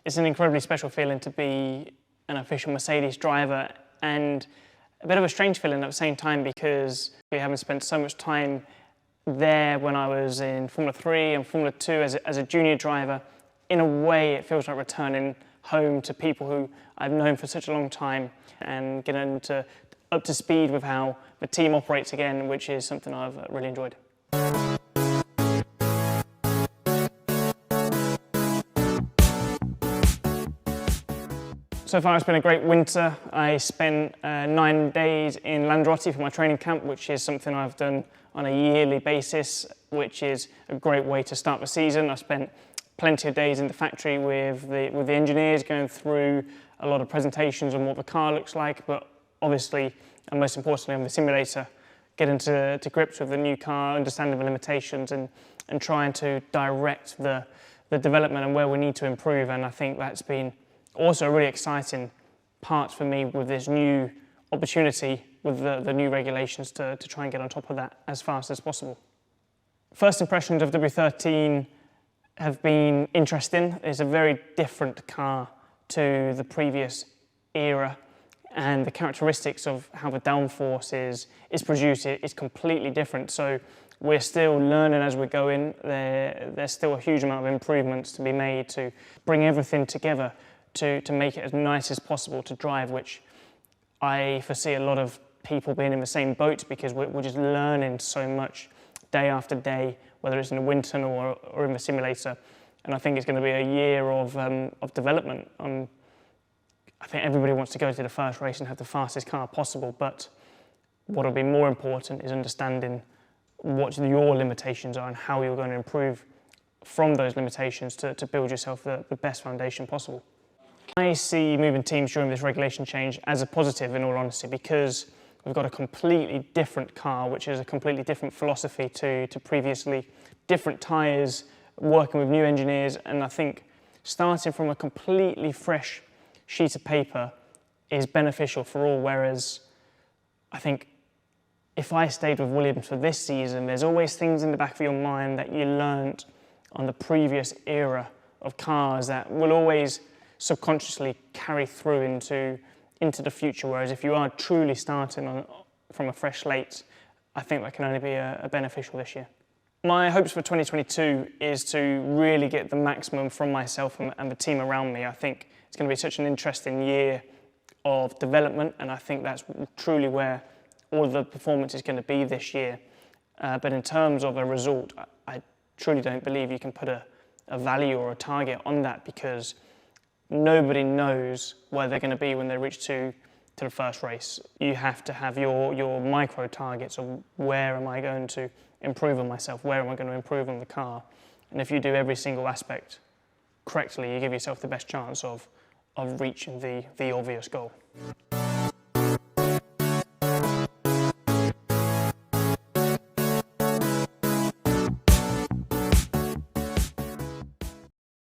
It's an incredibly special feeling to be an official Mercedes driver, and a bit of a strange feeling at the same time because we haven't spent so much time there when I was in Formula 3 and Formula 2 as a junior driver. In a way, it feels like returning home to people who I've known for such a long time and getting up to speed with how the team operates again, which is something I've really enjoyed. So far it's been a great winter. I spent 9 days in Lanzarote for my training camp, which is something I've done on a yearly basis, which is a great way to start the season. I spent plenty of days in the factory with the engineers, going through a lot of presentations on what the car looks like, but obviously, and most importantly on the simulator, getting to grips with the new car, understanding the limitations and trying to direct the development and where we need to improve. And I think that's been also a really exciting part for me with this new opportunity with the new regulations to try and get on top of that as fast as possible. First impressions of W13 have been interesting. It's a very different car to the previous era, and the characteristics of how the downforce is produced is completely different. So we're still learning as we're going. There's still a huge amount of improvements to be made to bring everything together to make it as nice as possible to drive, which I foresee a lot of people being in the same boat because we're just learning so much day after day, whether it's in the wind tunnel or in the simulator. And I think it's going to be a year of development. I think everybody wants to go to the first race and have the fastest car possible, but what will be more important is understanding what your limitations are and how you're going to improve from those limitations to build yourself the best foundation possible. I see moving teams during this regulation change as a positive, in all honesty, because we've got a completely different car, which is a completely different philosophy to previously, different tyres, working with new engineers, and I think starting from a completely fresh sheet of paper is beneficial for all, whereas I think if I stayed with Williams for this season, there's always things in the back of your mind that you learnt on the previous era of cars that will always subconsciously carry through into the future, whereas if you are truly starting from a fresh slate, I think that can only be a beneficial this year. My hopes for 2022 is to really get the maximum from myself and the team around me. I think it's going to be such an interesting year of development, and I think that's truly where all of the performance is going to be this year. But in terms of a result, I truly don't believe you can put a value or a target on that, because nobody knows where they're going to be when they reach to the first race. You have to have your micro targets of where am I going to improve on myself, where am I going to improve on the car. And if you do every single aspect correctly, you give yourself the best chance of reaching the obvious goal.